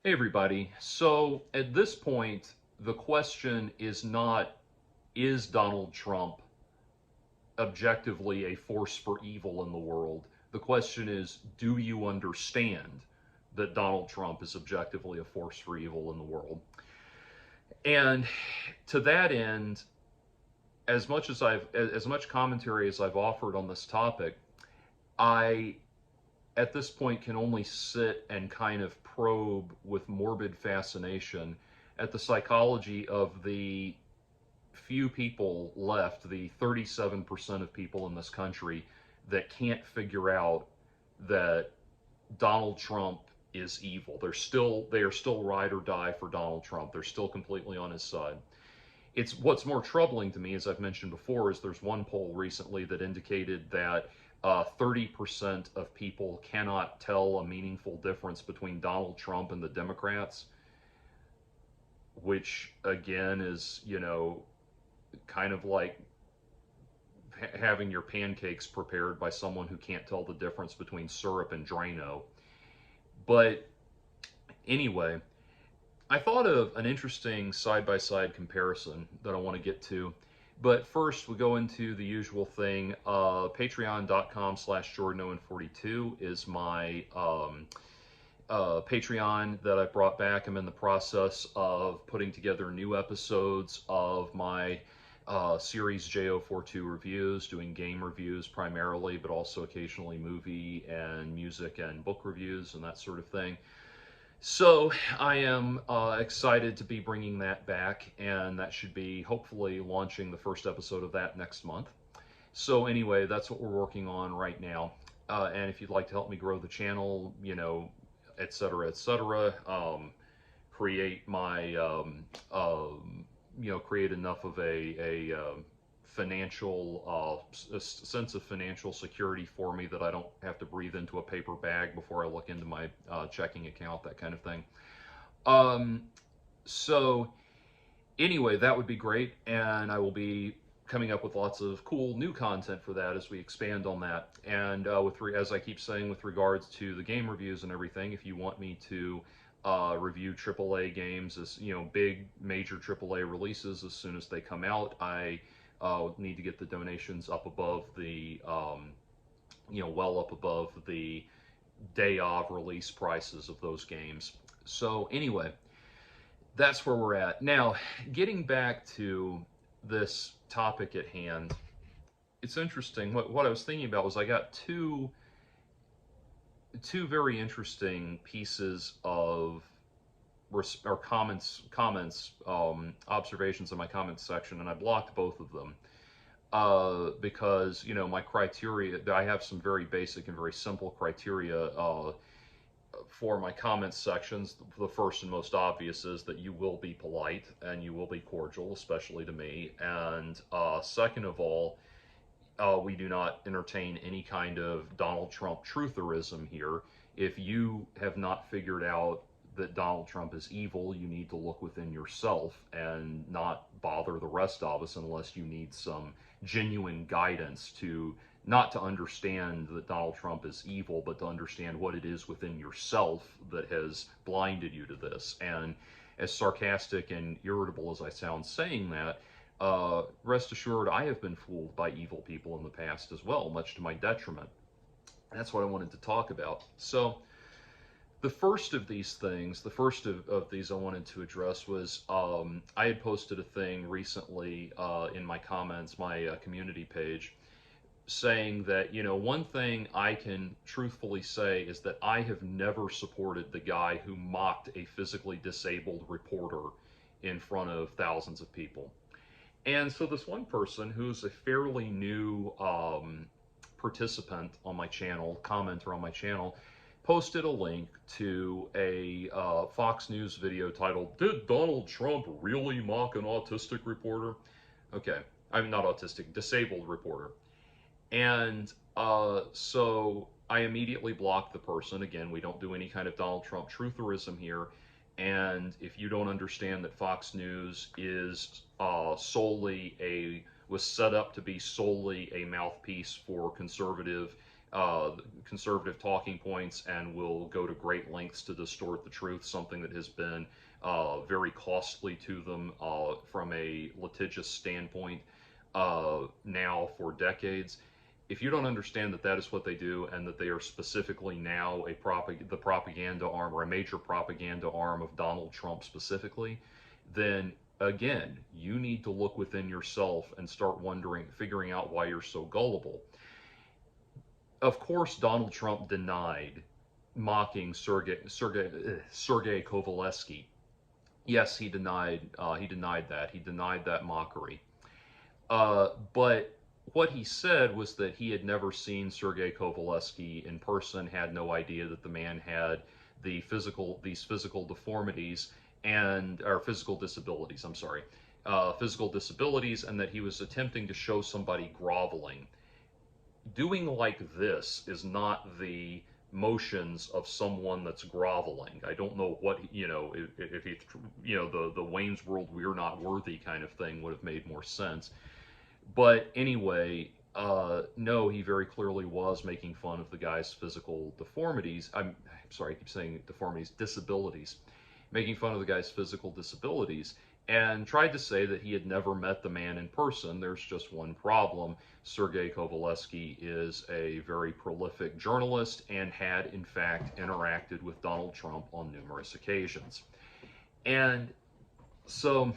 Hey everybody. So at this point, the question is not, is Donald Trump objectively a force for evil in the world? The question is, do you understand that Donald Trump is objectively a force for evil in the world? And to that end, as much commentary as I've offered on this topic, I at this point can only sit and kind of probe with morbid fascination at the psychology of the few people left, the 37% of people in this country that can't figure out that Donald Trump is evil. They are still ride or die for Donald Trump. They're still completely on his side. It's what's more troubling to me, as I've mentioned before, is there's one poll recently that indicated that 30% of people cannot tell a meaningful difference between Donald Trump and the Democrats, which again is, kind of like having your pancakes prepared by someone who can't tell the difference between syrup and Drano. But anyway, I thought of an interesting side-by-side comparison that I want to get to. But first, we go into the usual thing. Patreon.com/JordanOwen42 is my Patreon that I brought back. I'm in the process of putting together new episodes of my series JO42 reviews, doing game reviews primarily, but also occasionally movie and music and book reviews and that sort of thing. So I am excited to be bringing that back, and that should be hopefully launching the first episode of that next month. So anyway, that's what we're working on right now. And if you'd like to help me grow the channel, et cetera, create my, create enough of a financial, a sense of financial security for me that I don't have to breathe into a paper bag before I look into my checking account, that kind of thing. So anyway, that would be great, and I will be coming up with lots of cool new content for that as we expand on that. And as I keep saying, with regards to the game reviews and everything, if you want me to review AAA games, as big major AAA releases as soon as they come out, I need to get the donations up above the, well up above the day of release prices of those games. So anyway, that's where we're at. Now, getting back to this topic at hand, it's interesting. What I was thinking about was I got two very interesting pieces of or comments, observations in my comments section, and I blocked both of them because my criteria. I have some very basic and very simple criteria for my comments sections. The first and most obvious is that you will be polite and you will be cordial, especially to me. And second of all, we do not entertain any kind of Donald Trump trutherism here. If you have not figured out that Donald Trump is evil, you need to look within yourself and not bother the rest of us unless you need some genuine guidance to not to understand that Donald Trump is evil, but to understand what it is within yourself that has blinded you to this. And as sarcastic and irritable as I sound saying that, rest assured, I have been fooled by evil people in the past as well, much to my detriment. That's what I wanted to talk about. So the first of these things, the first of these I wanted to address was I had posted a thing recently in my comments, my community page, saying that, one thing I can truthfully say is that I have never supported the guy who mocked a physically disabled reporter in front of thousands of people. And so this one person who's a fairly new participant on my channel, commenter on my channel, posted a link to a Fox News video titled, "Did Donald Trump really mock an autistic reporter?" Okay, I'm not autistic, disabled reporter. And so I immediately blocked the person. Again, we don't do any kind of Donald Trump trutherism here. And if you don't understand that Fox News is was set up to be solely a mouthpiece for conservative uh, conservative talking points and will go to great lengths to distort the truth, something that has been very costly to them from a litigious standpoint now for decades. If you don't understand that that is what they do, and that they are specifically now the propaganda arm, or a major propaganda arm of Donald Trump specifically, then again, you need to look within yourself and start figuring out why you're so gullible. Of course, Donald Trump denied mocking Sergei Kovaleski. Yes, he denied that. He denied that mockery. But what he said was that he had never seen Sergei Kovaleski in person, had no idea that the man had these physical deformities or physical disabilities. I'm sorry, physical disabilities, and that he was attempting to show somebody groveling. Doing like this is not the motions of someone that's groveling. I don't know what, if he, the Wayne's World "we're not worthy" kind of thing would have made more sense. But anyway, no, he very clearly was making fun of the guy's physical deformities. I'm sorry, I keep saying deformities, disabilities. Making fun of the guy's physical disabilities, and tried to say that he had never met the man in person. There's just one problem. Sergei Kovaleski is a very prolific journalist and had, in fact, interacted with Donald Trump on numerous occasions. And so,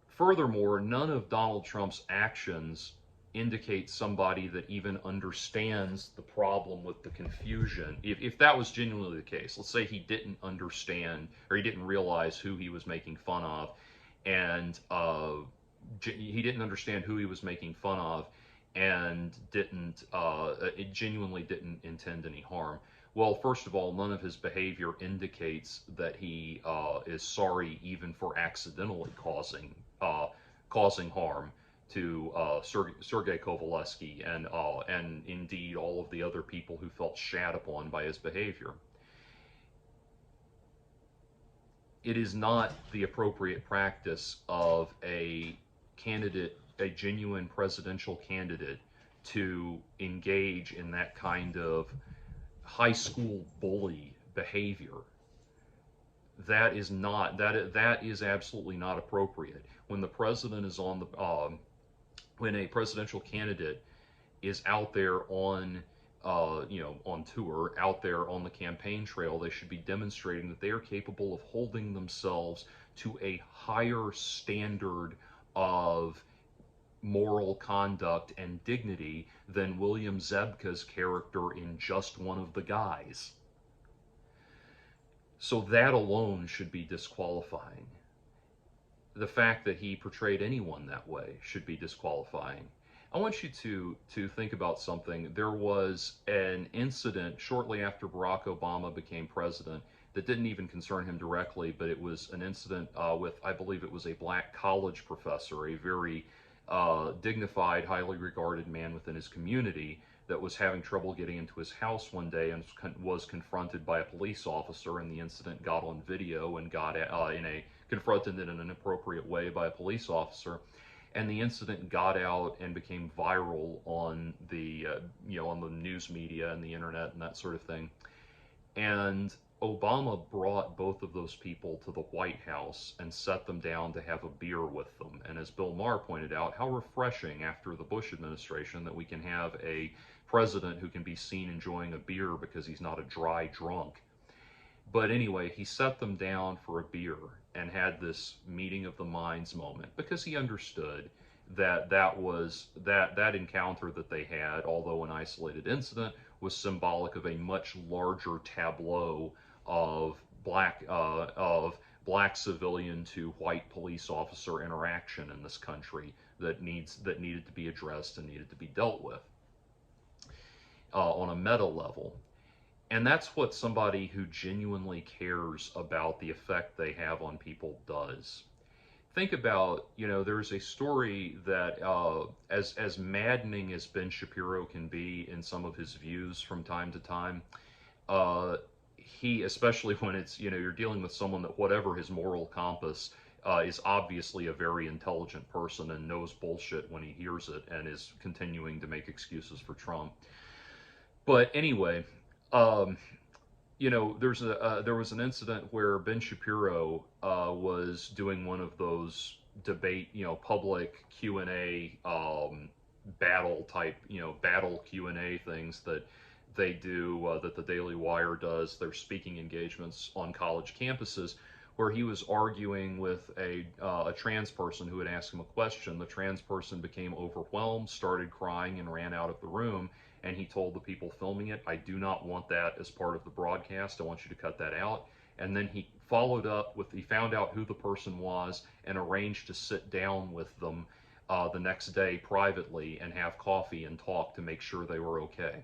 furthermore, none of Donald Trump's actions indicate somebody that even understands the problem with the confusion. If that was genuinely the case, let's say he didn't understand, or he didn't realize who he was making fun of, and he didn't understand who he was making fun of, and it genuinely didn't intend any harm. Well, first of all, none of his behavior indicates that he is sorry even for accidentally causing harm to Sergei Kovaleski and indeed all of the other people who felt shat upon by his behavior. It is not the appropriate practice of a genuine presidential candidate, to engage in that kind of high school bully behavior. That is absolutely not appropriate. When the president is when a presidential candidate is out there on tour, out there on the campaign trail, they should be demonstrating that they are capable of holding themselves to a higher standard of moral conduct and dignity than William Zabka's character in Just One of the Guys. So that alone should be disqualifying. The fact that he portrayed anyone that way should be disqualifying. I want you to think about something. There was an incident shortly after Barack Obama became president that didn't even concern him directly, but it was an incident with, I believe it was a black college professor, a very dignified, highly regarded man within his community, that was having trouble getting into his house one day and was confronted by a police officer, and the incident got on video and got confronted in an inappropriate way by a police officer, and the incident got out and became viral on the on the news media and the internet and that sort of thing. And Obama brought both of those people to the White House and set them down to have a beer with them. And as Bill Maher pointed out, how refreshing after the Bush administration that we can have a president who can be seen enjoying a beer because he's not a dry drunk. But anyway, he set them down for a beer and had this meeting of the minds moment, because he understood that that encounter that they had, although an isolated incident, was symbolic of a much larger tableau of black civilian to white police officer interaction in this country that needed to be addressed and needed to be dealt with on a meta level. And that's what somebody who genuinely cares about the effect they have on people does. Think about, there's a story that, as maddening as Ben Shapiro can be in some of his views from time to time, he, especially when it's, you're dealing with someone that, whatever his moral compass, is obviously a very intelligent person and knows bullshit when he hears it and is continuing to make excuses for Trump. But anyway, um, there was an incident where Ben Shapiro was doing one of those debate, public Q&A, battle type, battle Q&A things that they do, that the Daily Wire does, their speaking engagements on college campuses, where he was arguing with a trans person who had asked him a question. The trans person became overwhelmed, started crying, and ran out of the room. And he told the people filming it, "I do not want that as part of the broadcast. I want you to cut that out." And then he followed up with, he found out who the person was and arranged to sit down with them the next day privately and have coffee and talk to make sure they were okay.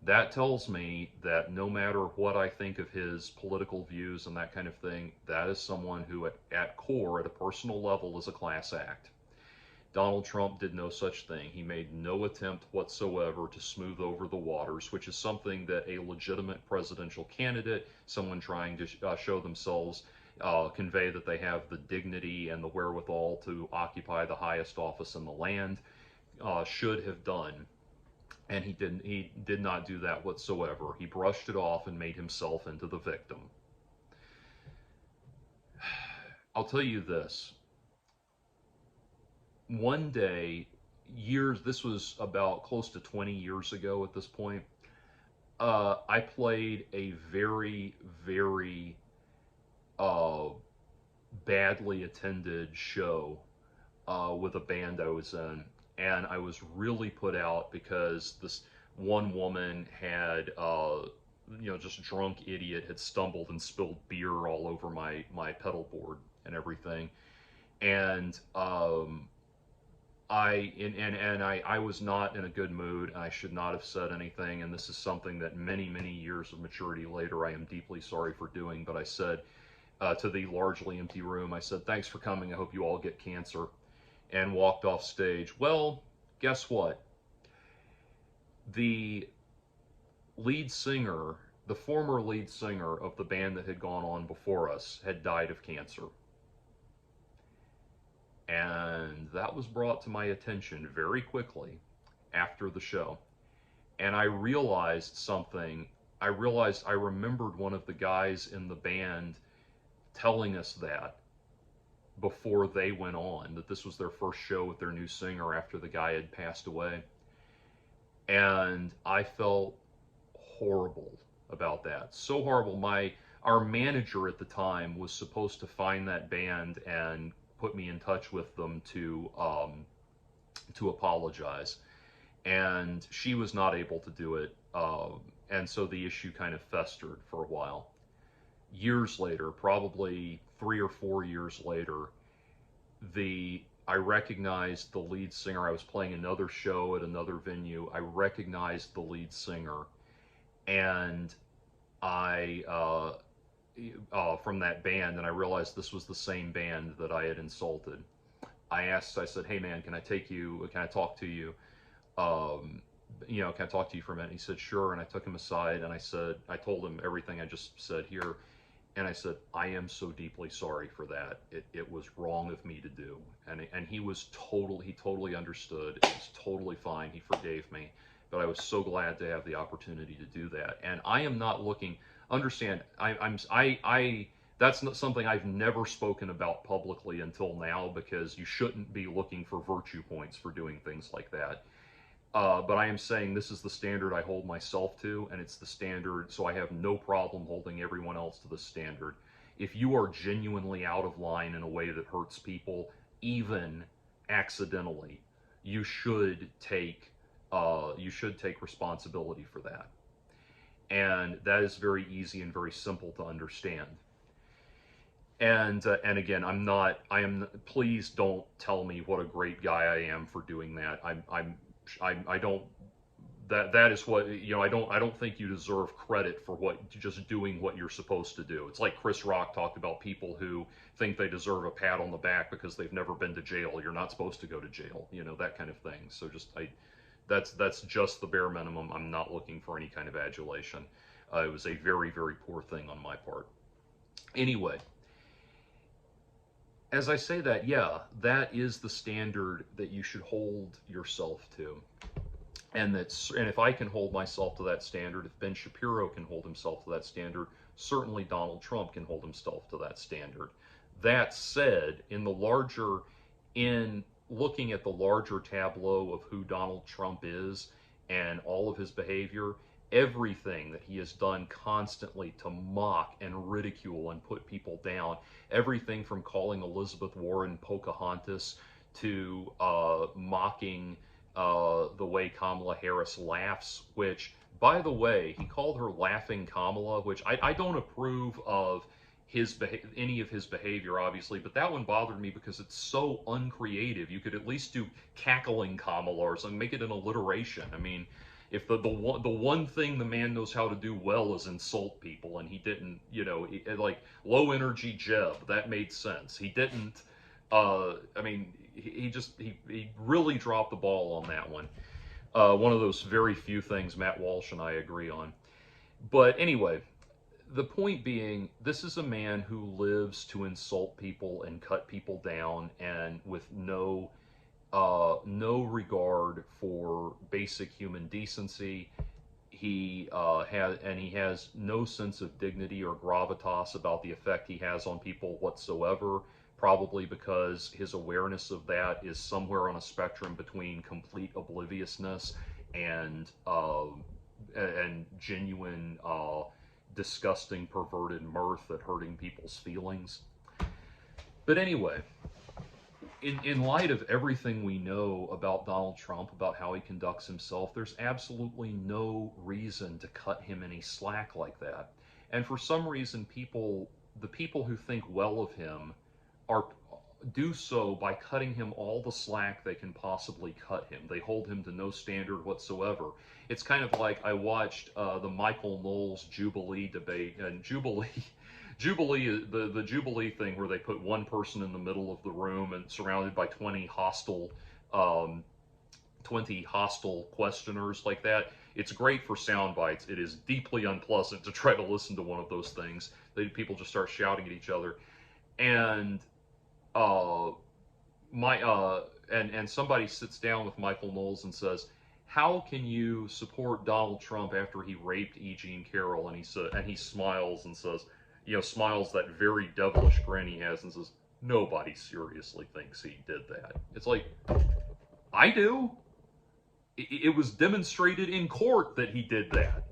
That tells me that no matter what I think of his political views and that kind of thing, that is someone who at core, at a personal level, is a class act. Donald Trump did no such thing. He made no attempt whatsoever to smooth over the waters, which is something that a legitimate presidential candidate, someone trying to show themselves, convey that they have the dignity and the wherewithal to occupy the highest office in the land, should have done. And he didn't. He did not do that whatsoever. He brushed it off and made himself into the victim. I'll tell you this. One day, this was about close to 20 years ago at this point, I played a very, very uh, badly attended show with a band I was in. And I was really put out because this one woman had, just a drunk idiot, had stumbled and spilled beer all over my pedal board and everything. And I was not in a good mood, and I should not have said anything. And this is something that many, many years of maturity later, I am deeply sorry for doing. But I said to the largely empty room, I said, "Thanks for coming. I hope you all get cancer," and walked off stage. Well, guess what? The lead singer, the former lead singer of the band that had gone on before us, had died of cancer. And that was brought to my attention very quickly after the show. And I realized something. I remembered one of the guys in the band telling us that before they went on, that this was their first show with their new singer after the guy had passed away. And I felt horrible about that. So horrible. Our manager at the time was supposed to find that band and put me in touch with them to apologize, and she was not able to do it, and so the issue kind of festered for a while. Years later, probably 3 or 4 years later, I recognized the lead singer. I was playing another show at another venue. I recognized the lead singer, and I from that band, and I realized this was the same band that I had insulted. I said, "Hey man, can I talk to you? Can I talk to you for a minute?" He said, "Sure." And I took him aside and I told him everything I just said here. And I said, "I am so deeply sorry for that. It was wrong of me to do." And he totally understood. It was totally fine. He forgave me. But I was so glad to have the opportunity to do that. And I am not looking, understand, that's not something I've never spoken about publicly until now, because you shouldn't be looking for virtue points for doing things like that. But I am saying this is the standard I hold myself to, and it's the standard, so I have no problem holding everyone else to the standard. If you are genuinely out of line in a way that hurts people, even accidentally, you should take responsibility for that. And that is very easy and very simple to understand. And again, please don't tell me what a great guy I am for doing that. I don't, that is what, I don't think you deserve credit for just doing what you're supposed to do. It's like Chris Rock talked about people who think they deserve a pat on the back because they've never been to jail. You're not supposed to go to jail, that kind of thing. So that's just the bare minimum. I'm not looking for any kind of adulation. It was a very, very poor thing on my part. Anyway, as I say that, yeah, that is the standard that you should hold yourself to. And if I can hold myself to that standard, if Ben Shapiro can hold himself to that standard, certainly Donald Trump can hold himself to that standard. That said, in looking at the larger tableau of who Donald Trump is and all of his behavior, everything that he has done constantly to mock and ridicule and put people down, everything from calling Elizabeth Warren Pocahontas to mocking the way Kamala Harris laughs, which, by the way, he called her Laughing Kamala, which I don't approve of any of his behavior, obviously, but that one bothered me because it's so uncreative. You could at least do Cackling Kamala or something, make it an alliteration. I mean, if the one thing the man knows how to do well is insult people, and he didn't, like low energy Jeb, that made sense. He didn't. I mean, he really dropped the ball on that one. One of those very few things Matt Walsh and I agree on. But anyway, the point being, this is a man who lives to insult people and cut people down, and with no regard for basic human decency. He has no sense of dignity or gravitas about the effect he has on people whatsoever. Probably because his awareness of that is somewhere on a spectrum between complete obliviousness and genuine, disgusting, perverted mirth at hurting people's feelings. But anyway, in light of everything we know about Donald Trump, about how he conducts himself, there's absolutely no reason to cut him any slack like that. And for some reason, the people who think well of him do so by cutting him all the slack they can possibly cut him. They hold him to no standard whatsoever. It's kind of like I watched the Michael Knowles Jubilee debate, and Jubilee, the Jubilee thing where they put one person in the middle of the room and surrounded by 20 hostile questioners like that. It's great for sound bites. It is deeply unpleasant to try to listen to one of those things. People just start shouting at each other. And and somebody sits down with Michael Knowles and says, "How can you support Donald Trump after he raped E. Jean Carroll?" And he smiles and says, smiles that very devilish grin he has and says, "Nobody seriously thinks he did that." It's like, I do. It was demonstrated in court that he did that.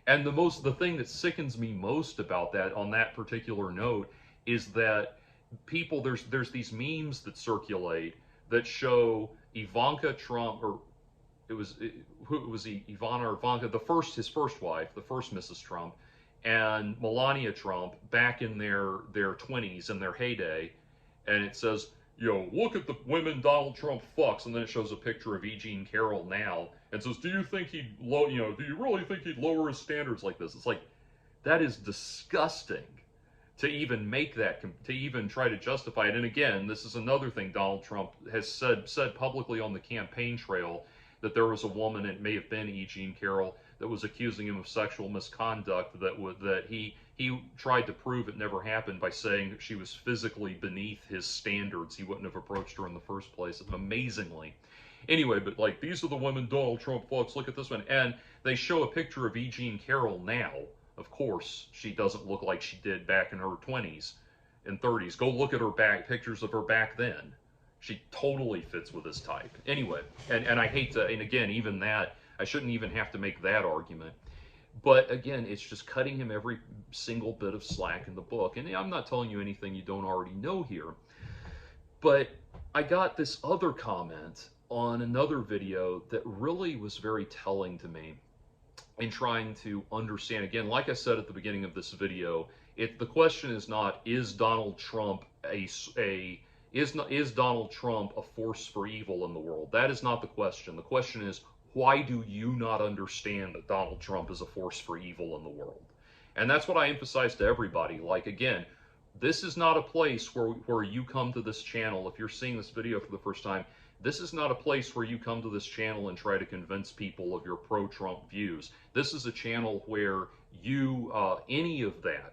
And the thing that sickens me most about that, on that particular note, is that there's these memes that circulate that show Ivanka Trump, or Ivana or Ivanka, his first wife, the first Mrs. Trump, and Melania Trump back in their 20s, in their heyday, and it says, look at the women Donald Trump fucks, and then it shows a picture of E. Jean Carroll now, and says, do you really think he'd lower his standards like this? It's like, that is disgusting. To even make that, to even try to justify it. And again, this is another thing Donald Trump has said publicly on the campaign trail, that there was a woman, it may have been E. Jean Carroll, that was accusing him of sexual misconduct, that he tried to prove it never happened by saying that she was physically beneath his standards. He wouldn't have approached her in the first place, amazingly. Anyway, but like, these are the women Donald Trump fucks, look at this one. And they show a picture of E. Jean Carroll now. Of course, she doesn't look like she did back in her 20s and 30s. Go look at her pictures of her back then. She totally fits with his type. Anyway, and I hate to, and again, even that, I shouldn't even have to make that argument. But again, it's just cutting him every single bit of slack in the book. And I'm not telling you anything you don't already know here. But I got this other comment on another video that really was very telling to me in trying to understand. Again, like I said at the beginning of this video, the question is not, is Donald Trump is Donald Trump a force for evil in the world? That is not the question. The question is, why do you not understand that Donald Trump is a force for evil in the world? And that's what I emphasize to everybody. Like, again, this is not a place where you come to this channel. If you're seeing this video for the first time, this is not a place where you come to this channel and try to convince people of your pro-Trump views. This is a channel where any of that,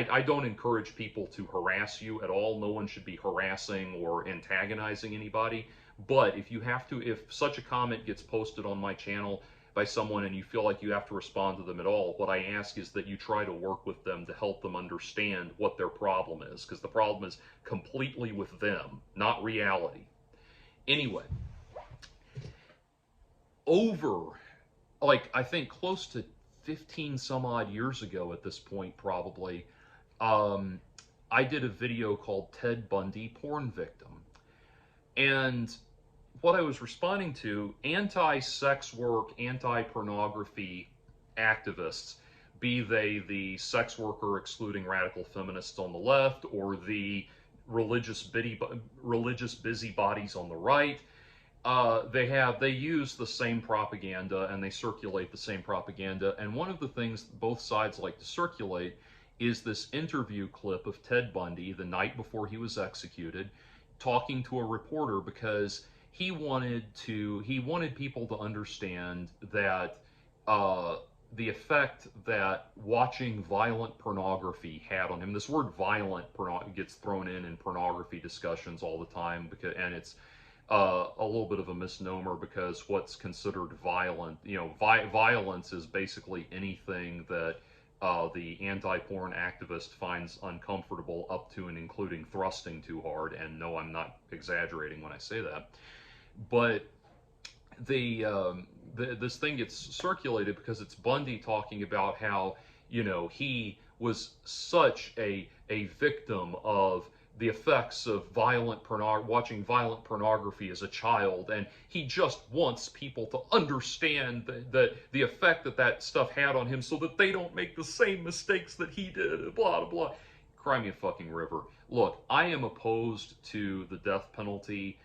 I don't encourage people to harass you at all. No one should be harassing or antagonizing anybody. But if you have to, if such a comment gets posted on my channel by someone and you feel like you have to respond to them at all, what I ask is that you try to work with them to help them understand what their problem is, because the problem is completely with them, not reality. Anyway, I think close to 15 some odd years ago at this point, probably, I did a video called Ted Bundy Porn Victim. And what I was responding to, anti-sex work, anti-pornography activists, be they the sex worker excluding radical feminists on the left or the religious busybodies on the right, they use the same propaganda and they circulate the same propaganda. And one of the things both sides like to circulate is this interview clip of Ted Bundy the night before he was executed, talking to a reporter because he wanted people to understand that the effect that watching violent pornography had on him. This word violent gets thrown in pornography discussions all the time, and it's a little bit of a misnomer, because what's considered violent, violence is basically anything that the anti-porn activist finds uncomfortable, up to and including thrusting too hard. And no, I'm not exaggerating when I say that. But this thing gets circulated because it's Bundy talking about how, he was such a victim of the effects of watching violent pornography as a child, and he just wants people to understand the effect that stuff had on him so that they don't make the same mistakes that he did, blah, blah, blah. Cry me a fucking river. Look, I am opposed to the death penalty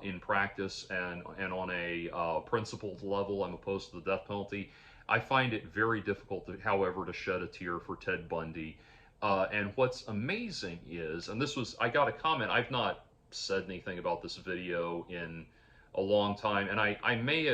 in practice, and on a principled level, I'm opposed to the death penalty. I find it very difficult, however, to shed a tear for Ted Bundy. And what's amazing is, and I got a comment, I've not said anything about this video in a long time, and I may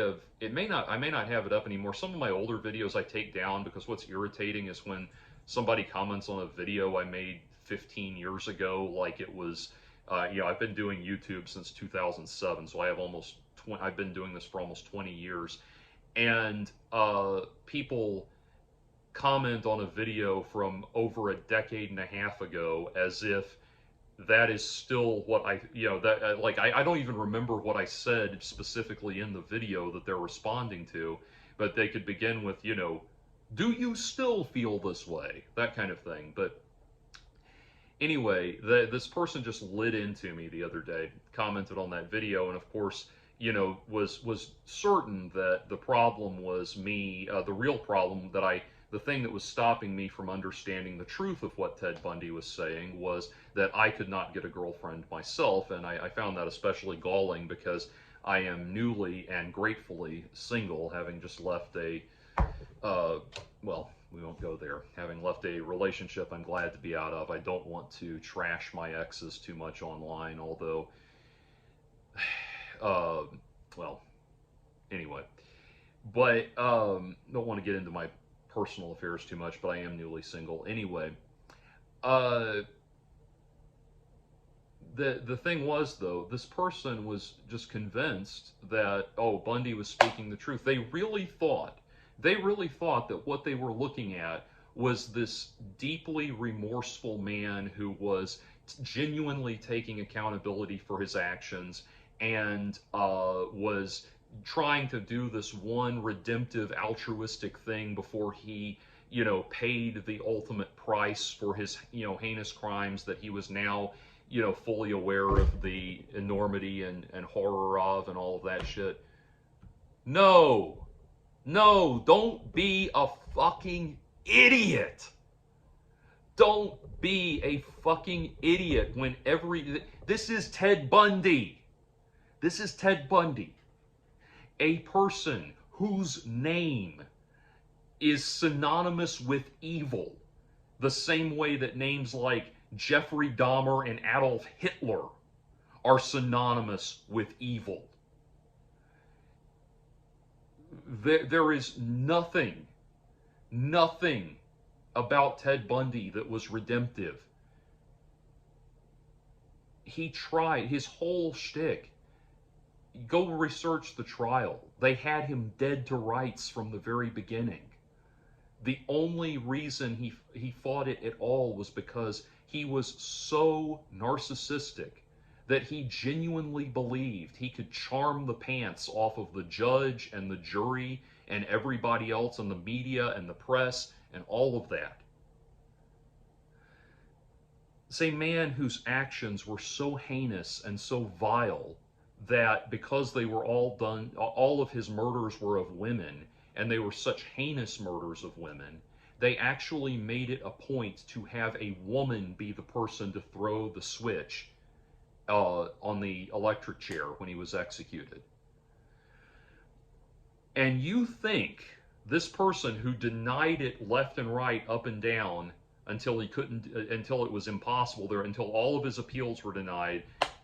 not have it up anymore. Some of my older videos I take down, because what's irritating is when somebody comments on a video I made 15 years ago, like it was, I've been doing YouTube since 2007, so I've been doing this for almost 20 years, and people comment on a video from over a decade and a half ago as if that is still what I don't even remember what I said specifically in the video that they're responding to, but they could begin with, do you still feel this way? That kind of thing. But anyway, this person just lit into me the other day, commented on that video, and of course, was certain that the problem was me, the real problem, the thing that was stopping me from understanding the truth of what Ted Bundy was saying was that I could not get a girlfriend myself, and I found that especially galling because I am newly and gratefully single, having just left well, we won't go there. Having left a relationship I'm glad to be out of. I don't want to trash my exes too much online, although, well, anyway. But, don't want to get into my personal affairs too much, but I am newly single. Anyway, the thing was, though, this person was just convinced that, Bundy was speaking the truth. They really thought that what they were looking at was this deeply remorseful man who was genuinely taking accountability for his actions and was trying to do this one redemptive altruistic thing before he, paid the ultimate price for his, heinous crimes that he was now, fully aware of the enormity and horror of, and all of that shit. No, don't be a fucking idiot. Don't be a fucking idiot when this is Ted Bundy. This is Ted Bundy. A person whose name is synonymous with evil, the same way that names like Jeffrey Dahmer and Adolf Hitler are synonymous with evil. There is nothing about Ted Bundy that was redemptive. He tried his whole shtick. Go research the trial. They had him dead to rights from the very beginning. The only reason he fought it at all was because he was so narcissistic that he genuinely believed he could charm the pants off of the judge and the jury and everybody else in the media and the press and all of that. It's a man whose actions were so heinous and so vile that because they were all done, all of his murders were of women, and they were such heinous murders of women, they actually made it a point to have a woman be the person to throw the switch on the electric chair when he was executed. And you think this person who denied it left and right, up and down, until he couldn't, until it was impossible there, until all of his appeals were denied,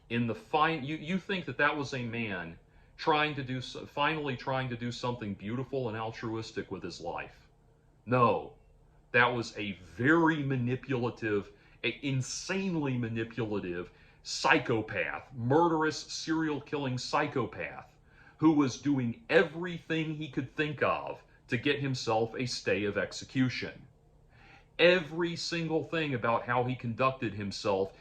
you think that that was a man finally trying to do something beautiful and altruistic with his life? No, that was a very manipulative, insanely manipulative psychopath, murderous, serial killing psychopath who was doing everything he could think of to get himself a stay of execution. Every single thing about how he conducted himself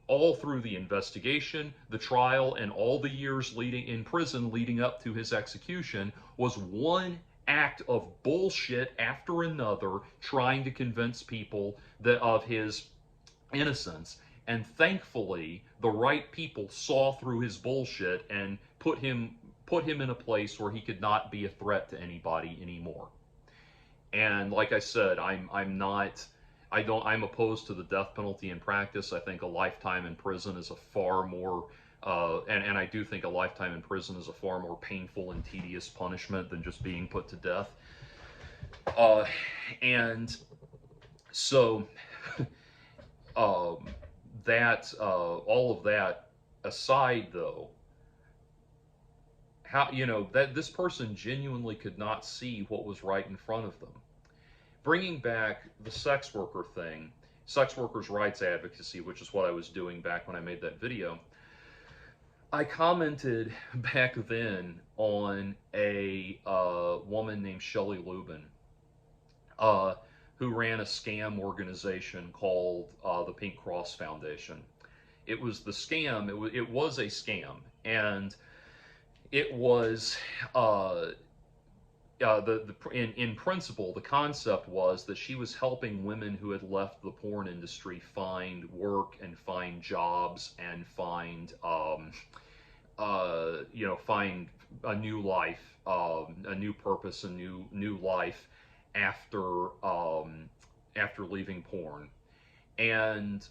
all through the investigation, the trial, and all the years leading in prison leading up to his execution was one act of bullshit after another, trying to convince people of his innocence. And thankfully, the right people saw through his bullshit and put him in a place where he could not be a threat to anybody anymore. And like I said, I'm opposed to the death penalty in practice. I think a lifetime in prison is a far more, and I do think a lifetime in prison is a far more painful and tedious punishment than just being put to death. And so, all of that aside, though, how, that this person genuinely could not see what was right in front of them. Bringing back the sex worker thing, sex workers' rights advocacy, which is what I was doing back when I made that video, I commented back then on a woman named Shelley Lubin, who ran a scam organization called the Pink Cross Foundation. It was the scam, it was a scam, and it was, in principle, the concept was that she was helping women who had left the porn industry find work and find jobs and find, find a new life, a new purpose, a new life after leaving porn. And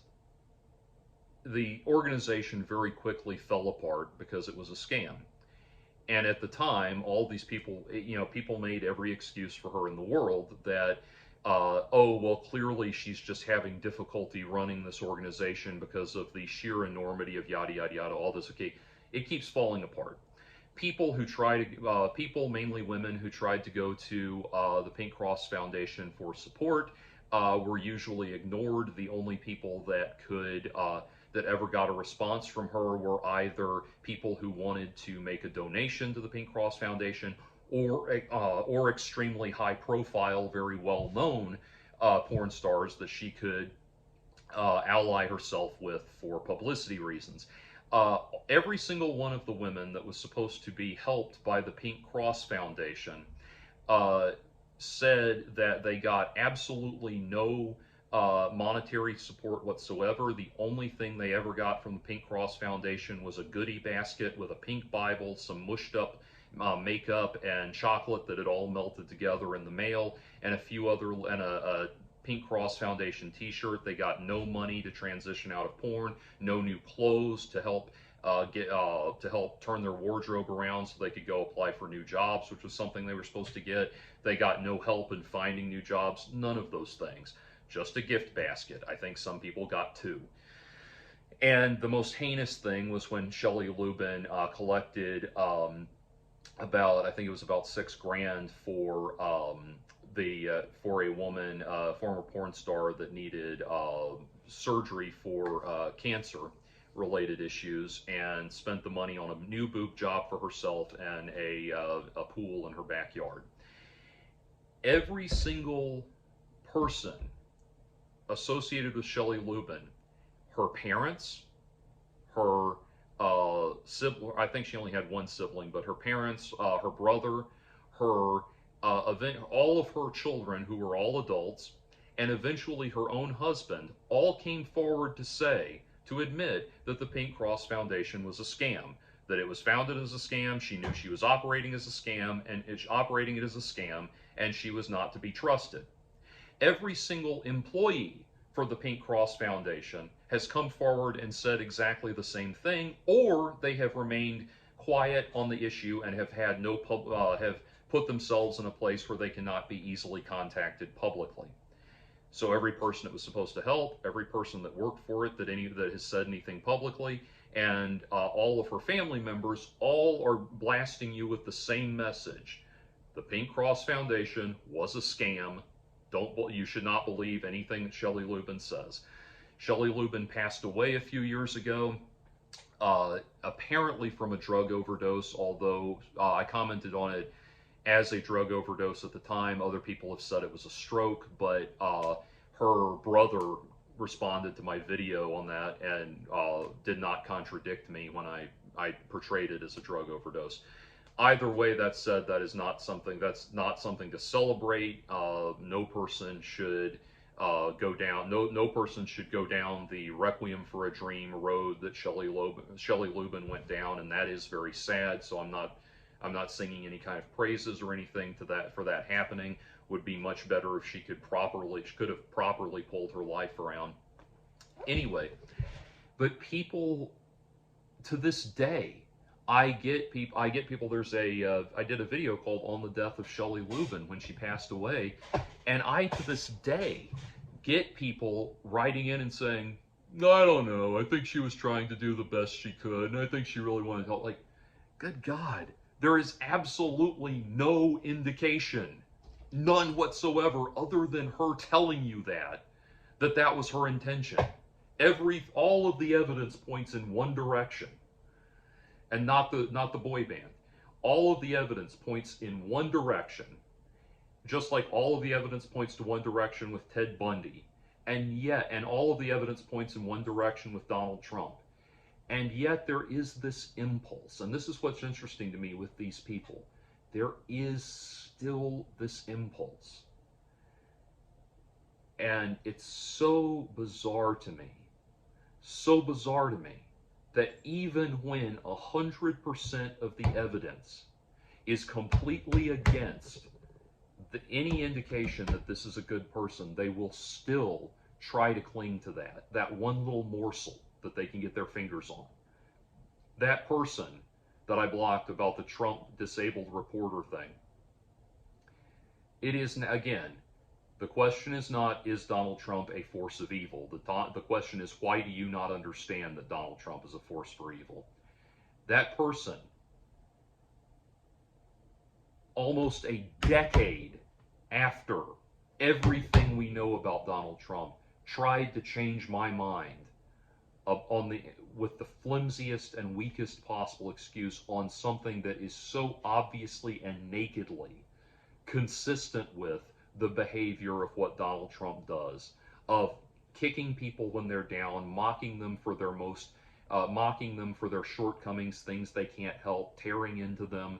the organization very quickly fell apart because it was a scam. And at the time, all these people, people made every excuse for her in the world that, oh, well, clearly she's just having difficulty running this organization because of the sheer enormity of yada, yada, yada, all this. Okay, it keeps falling apart. People who try to, people, mainly women, who tried to go to the Pink Cross Foundation for support were usually ignored. The only people that could, that ever got a response from her were either people who wanted to make a donation to the Pink Cross Foundation or extremely high profile, very well known porn stars that she could ally herself with for publicity reasons. Every single one of the women that was supposed to be helped by the Pink Cross Foundation said that they got absolutely no monetary support whatsoever. The only thing they ever got from the Pink Cross Foundation was a goodie basket with a pink Bible, some mushed up makeup and chocolate that had all melted together in the mail, and a Pink Cross Foundation t-shirt. They got no money to transition out of porn, no new clothes to help turn their wardrobe around so they could go apply for new jobs, which was something they were supposed to get. They got no help in finding new jobs, none of those things. Just a gift basket. I think some people got two. And the most heinous thing was when Shelley Lubin collected I think it was about $6,000 for for a woman, former porn star that needed surgery for cancer-related issues, and spent the money on a new boob job for herself and a pool in her backyard. Every single person associated with Shelley Lubin, her parents, her sibling, I think she only had one sibling, but her parents, her brother, her all of her children, who were all adults, and eventually her own husband, all came forward to admit that the Pink Cross Foundation was a scam, that it was founded as a scam. She knew she was operating as a scam, and operating it as a scam, and she was not to be trusted. Every single employee for the Pink Cross Foundation has come forward and said exactly the same thing, or they have remained quiet on the issue and have had have put themselves in a place where they cannot be easily contacted publicly. So every person that was supposed to help, every person that worked for it, that has said anything publicly, and all of her family members, all are blasting you with the same message: the Pink Cross Foundation was a scam. You should not believe anything that Shelley Lubin says. Shelley Lubin passed away a few years ago, apparently from a drug overdose, although I commented on it as a drug overdose at the time. Other people have said it was a stroke, but her brother responded to my video on that and did not contradict me when I portrayed it as a drug overdose. Either way, that said, that's not something to celebrate. No person should go down. No person should go down the Requiem for a Dream road that Shelley Lubin went down, and that is very sad. So I'm not singing any kind of praises or anything for that happening. Would be much better if she could have properly pulled her life around. Anyway, but people to this day, I get people. I did a video called "On the Death of Shelley Lubin" when she passed away, and I to this day get people writing in and saying, "I don't know. I think she was trying to do the best she could, and I think she really wanted to help." Like, good God, there is absolutely no indication, none whatsoever, other than her telling you that was her intention. All of the evidence points in one direction. And not the boy band. All of the evidence points in one direction, just like all of the evidence points to one direction with Ted Bundy, and all of the evidence points in one direction with Donald Trump. And yet there is this impulse, and this is what's interesting to me with these people. There is still this impulse. And it's so bizarre to me, that even when 100% of the evidence is completely against any indication that this is a good person, they will still try to cling to that one little morsel that they can get their fingers on. That person that I blocked about the Trump disabled reporter thing, it is, again, the question is not, is Donald Trump a force of evil? The question is, why do you not understand that Donald Trump is a force for evil? That person, almost a decade after everything we know about Donald Trump, tried to change my mind with the flimsiest and weakest possible excuse on something that is so obviously and nakedly consistent with the behavior of what Donald Trump does, of kicking people when they're down, mocking them for their shortcomings, things they can't help, tearing into them,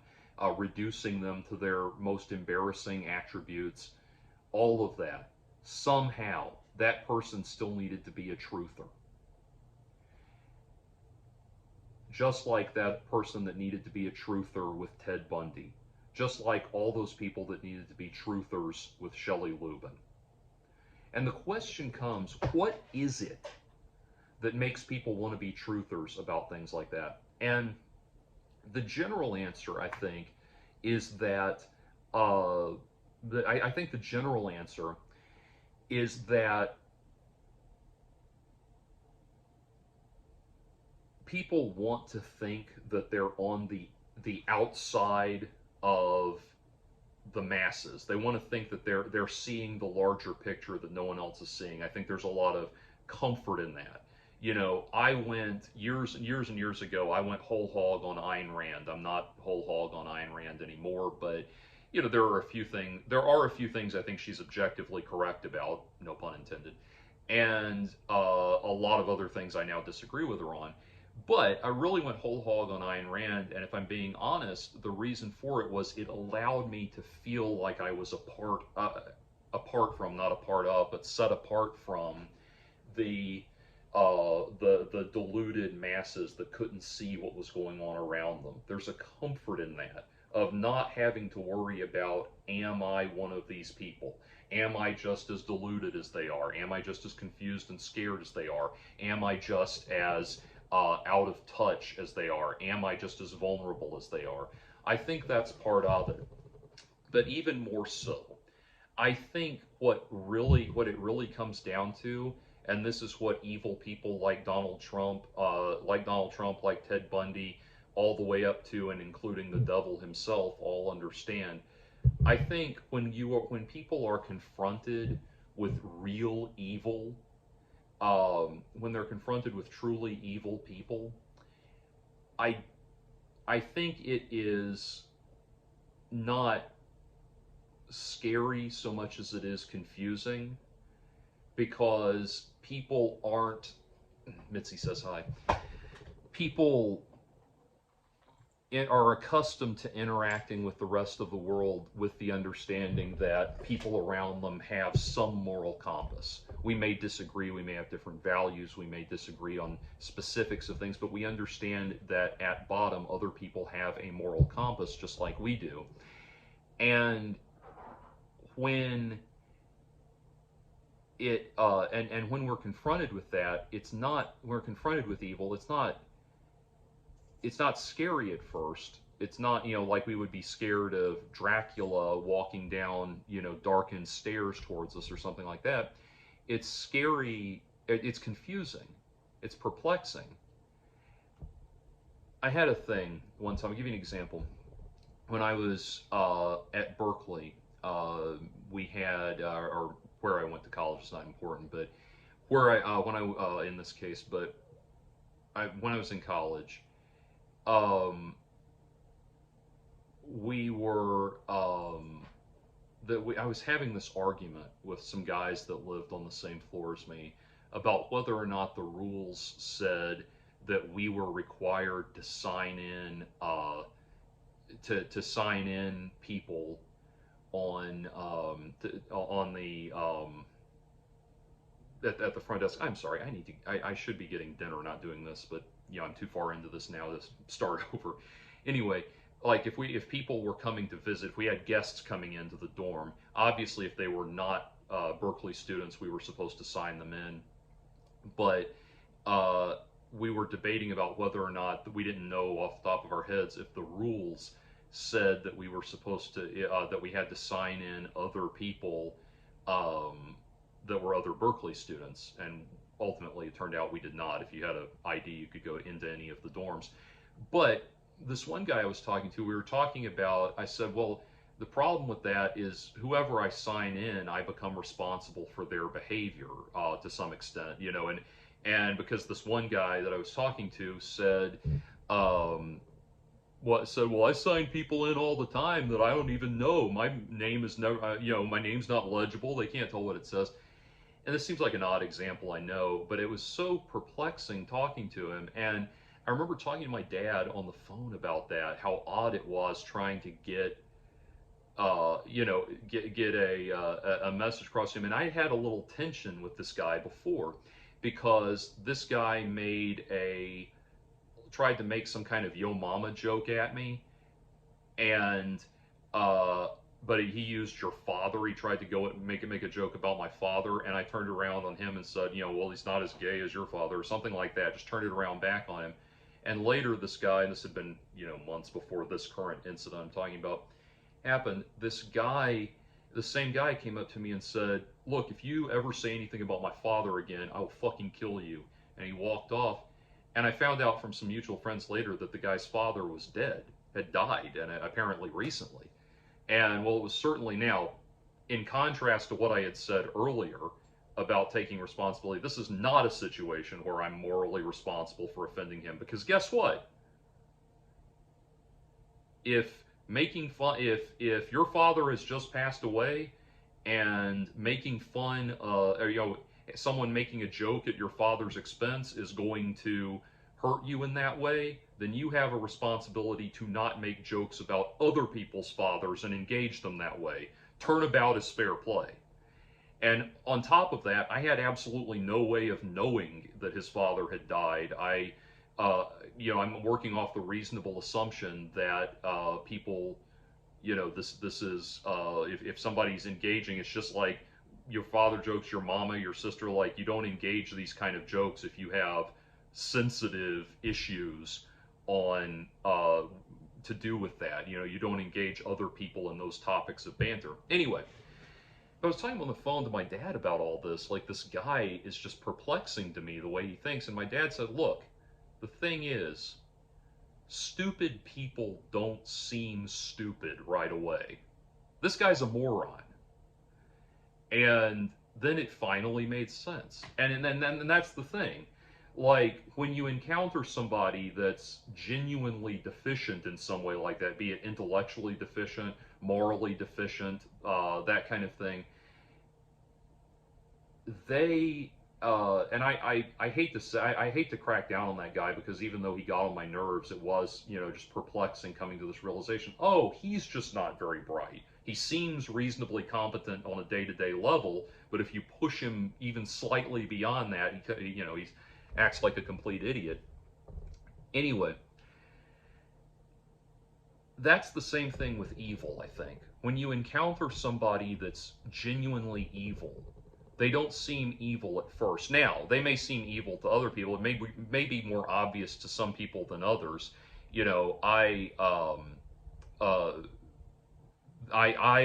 reducing them to their most embarrassing attributes, all of that. Somehow, that person still needed to be a truther. Just like that person that needed to be a truther with Ted Bundy. Just like all those people that needed to be truthers with Shelley Lubin. And the question comes, what is it that makes people want to be truthers about things like that? And the general answer, I think, is that I think the general answer is that people want to think that they're on the outside of the masses. They want to think that they're seeing the larger picture that no one else is seeing. I think there's a lot of comfort in that. You know, I went years and years and years ago, I went whole hog on Ayn Rand. I'm not whole hog on Ayn Rand anymore, but you know, there are a few things I think she's objectively correct about, no pun intended, and a lot of other things I now disagree with her on. But I really went whole hog on Ayn Rand, and if I'm being honest, the reason for it was it allowed me to feel like I was apart from, not a part of, but set apart from the the deluded masses that couldn't see what was going on around them. There's a comfort in that, of not having to worry about, am I one of these people? Am I just as deluded as they are? Am I just as confused and scared as they are? Am I just as out of touch as they are? Am I just as vulnerable as they are? I think that's part of it. But even more so, I think what it really comes down to, and this is what evil people like Donald Trump, like Ted Bundy, all the way up to and including the devil himself, all understand. I think when people are confronted with real evil, when they're confronted with truly evil people, I I think it is not scary so much as it is confusing, because people aren't, Mitzi says hi, people are accustomed to interacting with the rest of the world with the understanding that people around them have some moral compass. We may disagree, we may have different values, we may disagree on specifics of things, but we understand that at bottom other people have a moral compass just like we do. And when and when we're confronted with that, we're confronted with evil, it's not scary at first. It's not, like we would be scared of Dracula walking down, darkened stairs towards us or something like that. It's scary. It's confusing. It's perplexing. I had a thing one time. I'll give you an example. When I was at Berkeley, we had, or where I went to college is not important, but where in this case, but when I was in college, we were, I was having this argument with some guys that lived on the same floor as me about whether or not the rules said that we were required to sign in, to sign in people on the at the front desk. I'm sorry, I should be getting dinner, not doing this, but I'm too far into this now to start over. Anyway, like if people were coming to visit, if we had guests coming into the dorm, obviously if they were not Berkeley students, we were supposed to sign them in. But we were debating about whether or not, we didn't know off the top of our heads if the rules said that we were supposed to, that we had to sign in other people that were other Berkeley students. And ultimately it turned out we did not. If you had an ID, you could go into any of the dorms. But this one guy I was talking to, we were talking about, I said, well, the problem with that is whoever I sign in, I become responsible for their behavior to some extent, and because this one guy that I was talking to said, well, I sign people in all the time that I don't even know. My name is never, my name's not legible. They can't tell what it says. And this seems like an odd example, I know, but it was so perplexing talking to him. And I remember talking to my dad on the phone about that, how odd it was trying to get a message across to him. And I had a little tension with this guy before, because this guy tried to make some kind of yo mama joke at me, and but he used your father. He tried to go and make a joke about my father, and I turned around on him and said, well, he's not as gay as your father, or something like that. Just turned it around back on him. And later this guy, and this had been, months before this current incident I'm talking about happened, the same guy came up to me and said, look, if you ever say anything about my father again, I will fucking kill you. And he walked off. And I found out from some mutual friends later that the guy's father was dead, had died, and apparently recently. And well, it was certainly now, in contrast to what I had said earlier about taking responsibility, this is not a situation where I'm morally responsible for offending him. Because guess what? If making fun, if your father has just passed away, and making fun, or, someone making a joke at your father's expense is going to hurt you in that way, then you have a responsibility to not make jokes about other people's fathers and engage them that way. Turnabout is fair play. And on top of that, I had absolutely no way of knowing that his father had died. Uh, I'm working off the reasonable assumption that people, this is if somebody's engaging, it's just like your father jokes, your mama, your sister. Like, you don't engage these kind of jokes if you have sensitive issues on to do with that. You don't engage other people in those topics of banter. Anyway, I was talking on the phone to my dad about all this. Like, this guy is just perplexing to me the way he thinks. And my dad said, look, the thing is, stupid people don't seem stupid right away. This guy's a moron. And then it finally made sense. And that's the thing. Like, when you encounter somebody that's genuinely deficient in some way like that, be it intellectually deficient, morally deficient, that kind of thing, they and I hate to say, I hate to crack down on that guy, because even though he got on my nerves, it was, just perplexing coming to this realization. Oh, he's just not very bright. He seems reasonably competent on a day-to-day level, but if you push him even slightly beyond that, he acts like a complete idiot. Anyway, that's the same thing with evil, I think. When you encounter somebody that's genuinely evil, they don't seem evil at first. Now, they may seem evil to other people. It may be more obvious to some people than others. I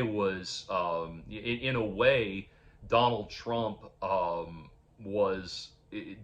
was, in a way, Donald Trump was.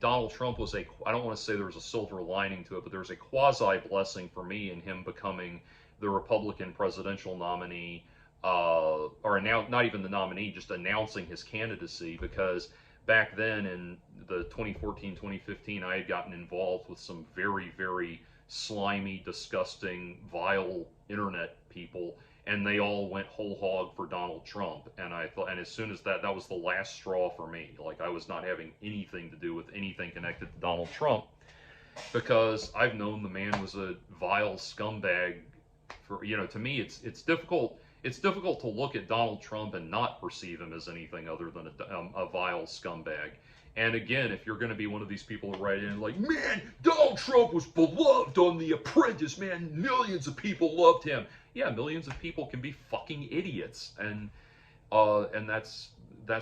Donald Trump was I don't want to say there was a silver lining to it, but there was a quasi blessing for me in him becoming the Republican presidential nominee, or not even the nominee, just announcing his candidacy, because back then in the 2014, 2015, I had gotten involved with some very, very slimy, disgusting, vile internet people, and they all went whole hog for Donald Trump. And I thought, and as soon as that was the last straw for me. Like, I was not having anything to do with anything connected to Donald Trump, because I've known the man was a vile scumbag. To me, it's difficult. It's difficult to look at Donald Trump and not perceive him as anything other than a vile scumbag. And again, if you're going to be one of these people that write in like, man, Donald Trump was beloved on The Apprentice, man, millions of people loved him. Yeah, millions of people can be fucking idiots, and that's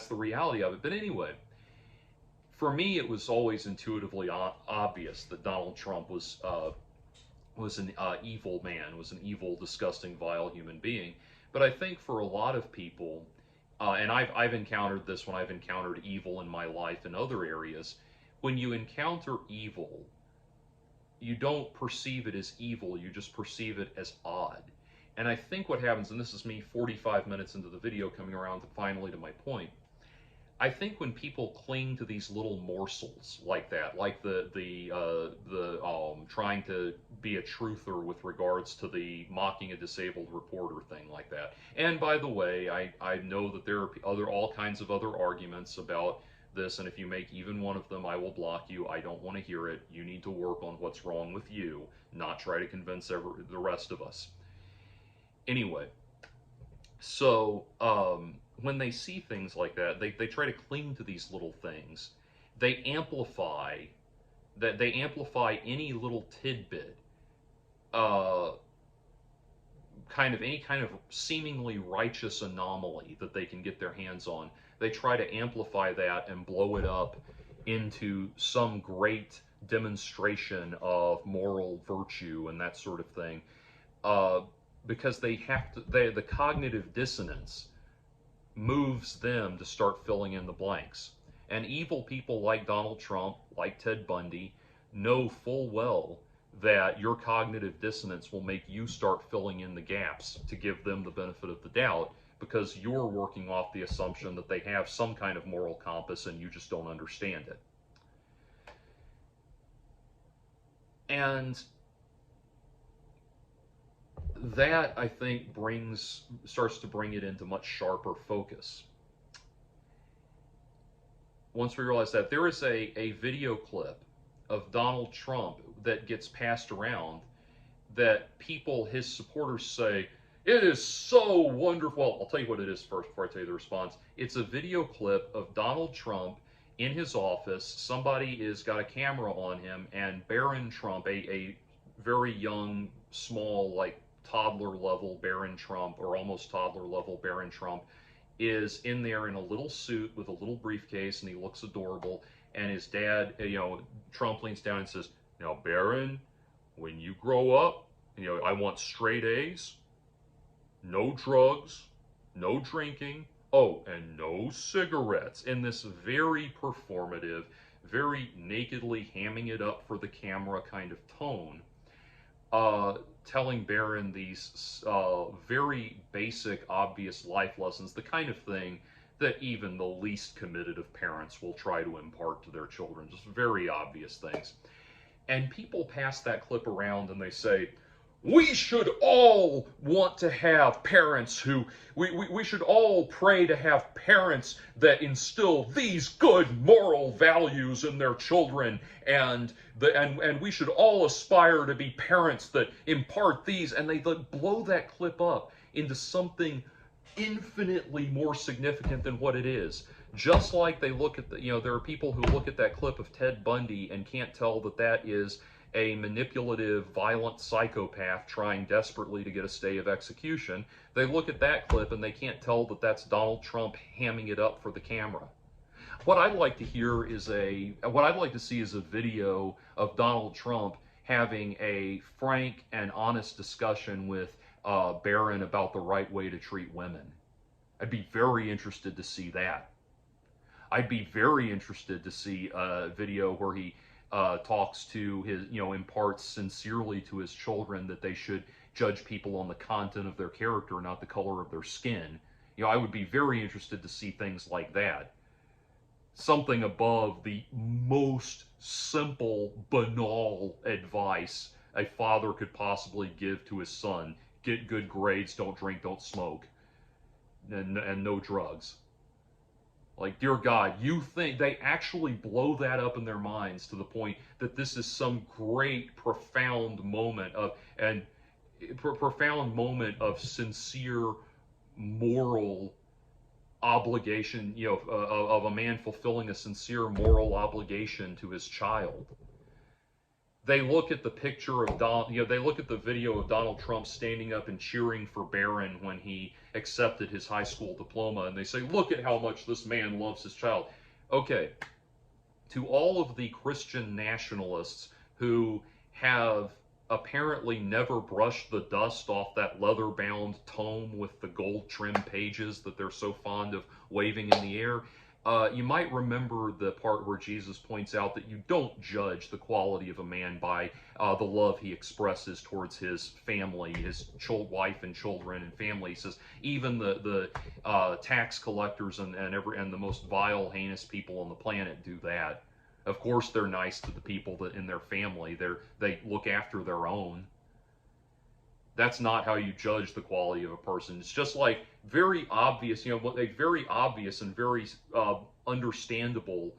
the reality of it. But anyway, for me, it was always intuitively obvious that Donald Trump was an evil man, was an evil, disgusting, vile human being. But I think for a lot of people, and I've encountered this when I've encountered evil in my life in other areas, when you encounter evil, you don't perceive it as evil, you just perceive it as odd. And I think what happens, and this is me 45 minutes into the video coming around finally to my point, I think when people cling to these little morsels like that, like the trying to be a truther with regards to the mocking a disabled reporter thing like that. And by the way, I know that there are all kinds of other arguments about this, and if you make even one of them, I will block you. I don't want to hear it. You need to work on what's wrong with you, not try to convince the rest of us. Anyway, so when they see things like that, they try to cling to these little things. They amplify any little tidbit, any kind of seemingly righteous anomaly that they can get their hands on. They try to amplify that and blow it up into some great demonstration of moral virtue and that sort of thing, because they have to. The cognitive dissonance moves them to start filling in the blanks. And evil people like Donald Trump, like Ted Bundy, know full well that your cognitive dissonance will make you start filling in the gaps to give them the benefit of the doubt, because you're working off the assumption that they have some kind of moral compass and you just don't understand it. And that, I think, starts to bring it into much sharper focus. Once we realize that, there is a video clip of Donald Trump that gets passed around that people, his supporters, say, it is so wonderful. Well, I'll tell you what it is first before I tell you the response. It's a video clip of Donald Trump in his office. Somebody has got a camera on him, and Barron Trump, a very young, small, like toddler level Barron Trump, or almost toddler level Barron Trump, is in there in a little suit with a little briefcase, and he looks adorable. And his dad, Trump leans down and says, now, Barron, when you grow up, I want straight A's, no drugs, no drinking, oh, and no cigarettes, in this very performative, very nakedly hamming it up for the camera kind of tone, telling Barron these very basic, obvious life lessons, the kind of thing that even the least committed of parents will try to impart to their children, just very obvious things. And people pass that clip around and they say, we should all want to have parents who, we should all pray to have parents that instill these good moral values in their children, and we should all aspire to be parents that impart these, and they blow that clip up into something infinitely more significant than what it is. Just like they look at there are people who look at that clip of Ted Bundy and can't tell that that is a manipulative, violent psychopath trying desperately to get a stay of execution. They look at that clip and they can't tell that that's Donald Trump hamming it up for the camera. What I'd like to see is a video of Donald Trump having a frank and honest discussion with Barron about the right way to treat women. I'd be very interested to see that. I'd be very interested to see a video where he talks to his, imparts sincerely to his children that they should judge people on the content of their character, not the color of their skin. I would be very interested to see things like that. Something above the most simple, banal advice a father could possibly give to his son. Get good grades, don't drink, don't smoke, and no drugs. Like, dear God, you think they actually blow that up in their minds to the point that this is some great, profound moment of sincere moral obligation, of a man fulfilling a sincere moral obligation to his child. They look at the picture of they look at the video of Donald Trump standing up and cheering for Barron when he accepted his high school diploma, and they say, look at how much this man loves his child. Okay, to all of the Christian nationalists who have apparently never brushed the dust off that leather-bound tome with the gold-trimmed pages that they're so fond of waving in the air, you might remember the part where Jesus points out that you don't judge the quality of a man by the love he expresses towards his family, his wife and children and family. He says even the tax collectors and the most vile, heinous people on the planet do that. Of course, they're nice to the people that in their family. They look after their own. That's not how you judge the quality of a person. It's just like very obvious, a very obvious and very understandable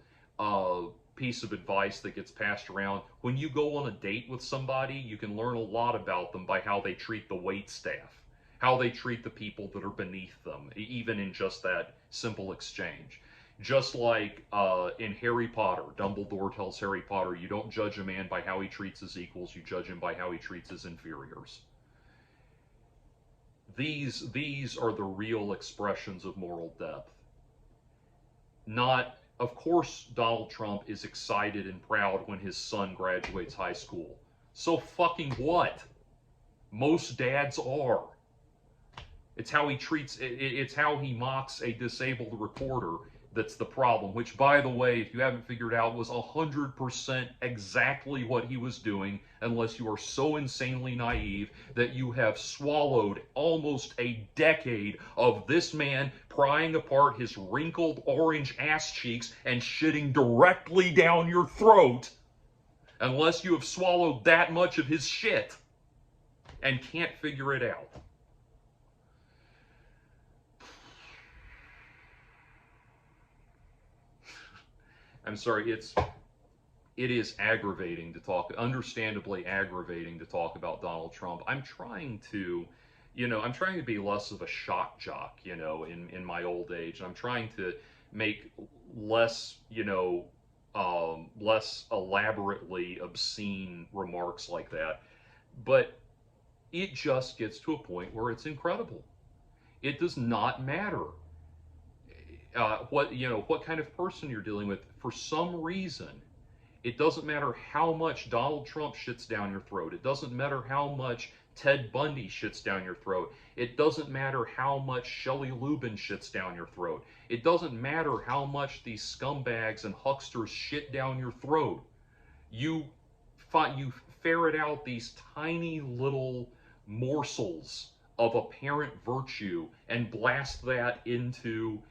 piece of advice that gets passed around. When you go on a date with somebody, you can learn a lot about them by how they treat the wait staff, how they treat the people that are beneath them, even in just that simple exchange. Just like in Harry Potter, Dumbledore tells Harry Potter, you don't judge a man by how he treats his equals, you judge him by how he treats his inferiors. These are the real expressions of moral depth. Of course, Donald Trump is excited and proud when his son graduates high school. So fucking what? Most dads are. It's how he mocks a disabled reporter that's the problem, which, by the way, if you haven't figured out, was 100% exactly what he was doing, unless you are so insanely naive that you have swallowed almost a decade of this man prying apart his wrinkled orange ass cheeks and shitting directly down your throat, unless you have swallowed that much of his shit and can't figure it out. I'm sorry, it is aggravating to talk, understandably aggravating to talk about Donald Trump. I'm trying to, I'm trying to be less of a shock jock, in my old age. I'm trying to make less, less elaborately obscene remarks like that. But it just gets to a point where it's incredible. It does not matter what kind of person you're dealing with. For some reason, it doesn't matter how much Donald Trump shits down your throat. It doesn't matter how much Ted Bundy shits down your throat. It doesn't matter how much Shelley Lubin shits down your throat. It doesn't matter how much these scumbags and hucksters shit down your throat. You ferret out these tiny little morsels of apparent virtue and blast that into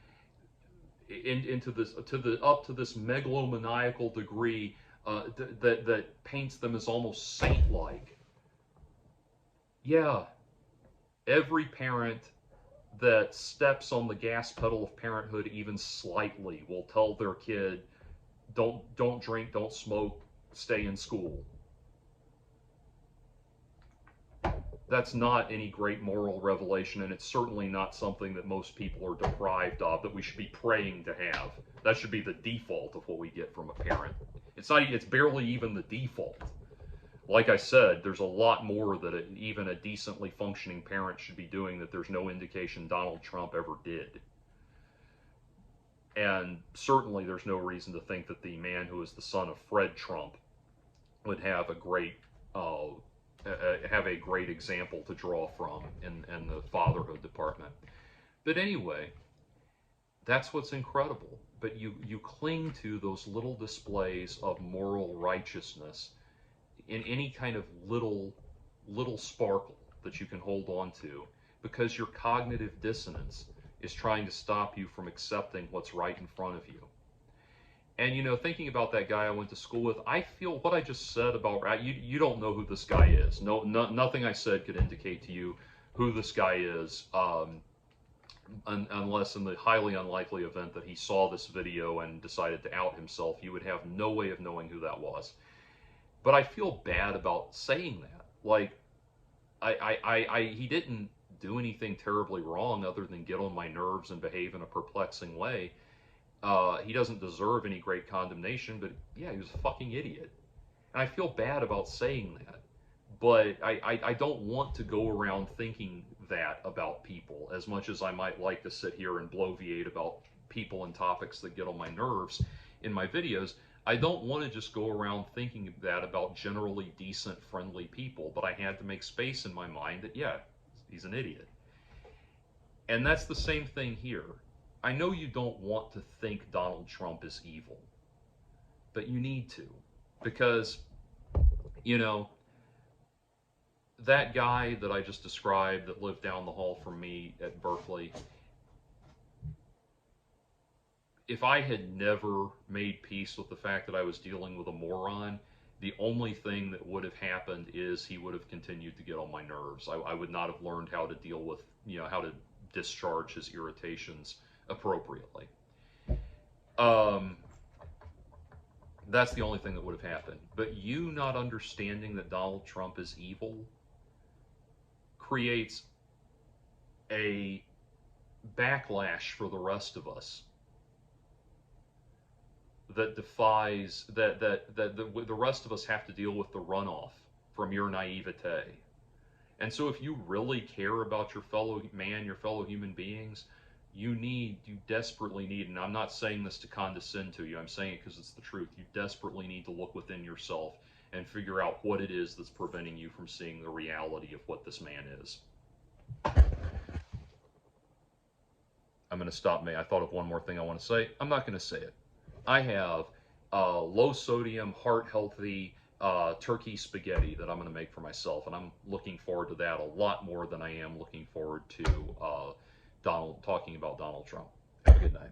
this up to this megalomaniacal degree that paints them as almost saint-like. Yeah, every parent that steps on the gas pedal of parenthood even slightly will tell their kid, don't drink, don't smoke, stay in school. That's not any great moral revelation, and it's certainly not something that most people are deprived of, that we should be praying to have. That should be the default of what we get from a parent. It's barely even the default. Like I said, there's a lot more that even a decently functioning parent should be doing that there's no indication Donald Trump ever did. And certainly there's no reason to think that the man who is the son of Fred Trump would have a great example to draw from in the fatherhood department. But anyway, that's what's incredible. But you cling to those little displays of moral righteousness in any kind of little sparkle that you can hold on to, because your cognitive dissonance is trying to stop you from accepting what's right in front of you. And thinking about that guy I went to school with, I feel what I just said about you don't know who this guy is. Nothing I said could indicate to you who this guy is, unless in the highly unlikely event that he saw this video and decided to out himself. You would have no way of knowing who that was. But I feel bad about saying that. Like, he didn't do anything terribly wrong other than get on my nerves and behave in a perplexing way. He doesn't deserve any great condemnation, but yeah, he was a fucking idiot. And I feel bad about saying that. But I don't want to go around thinking that about people, as much as I might like to sit here and bloviate about people and topics that get on my nerves in my videos. I don't want to just go around thinking that about generally decent, friendly people, but I had to make space in my mind that, yeah, he's an idiot. And that's the same thing here. I know you don't want to think Donald Trump is evil, but you need to, because, that guy that I just described that lived down the hall from me at Berkeley, if I had never made peace with the fact that I was dealing with a moron, the only thing that would have happened is he would have continued to get on my nerves. I would not have learned how to deal with, how to discharge his irritations appropriately. That's the only thing that would have happened. But you not understanding that Donald Trump is evil creates a backlash for the rest of us that defies the rest of us have to deal with the runoff from your naivete. And so if you really care about your fellow man, your fellow human beings, you desperately need, and I'm not saying this to condescend to you, I'm saying it because it's the truth, you desperately need to look within yourself and figure out what it is that's preventing you from seeing the reality of what this man is. I'm I'm going to stop me. I thought of one more thing I want to say. I'm not going to say it. I have low sodium, heart healthy turkey spaghetti that I'm going to make for myself, and I'm looking forward to that a lot more than I am looking forward to talking about Donald Trump. Have a good night.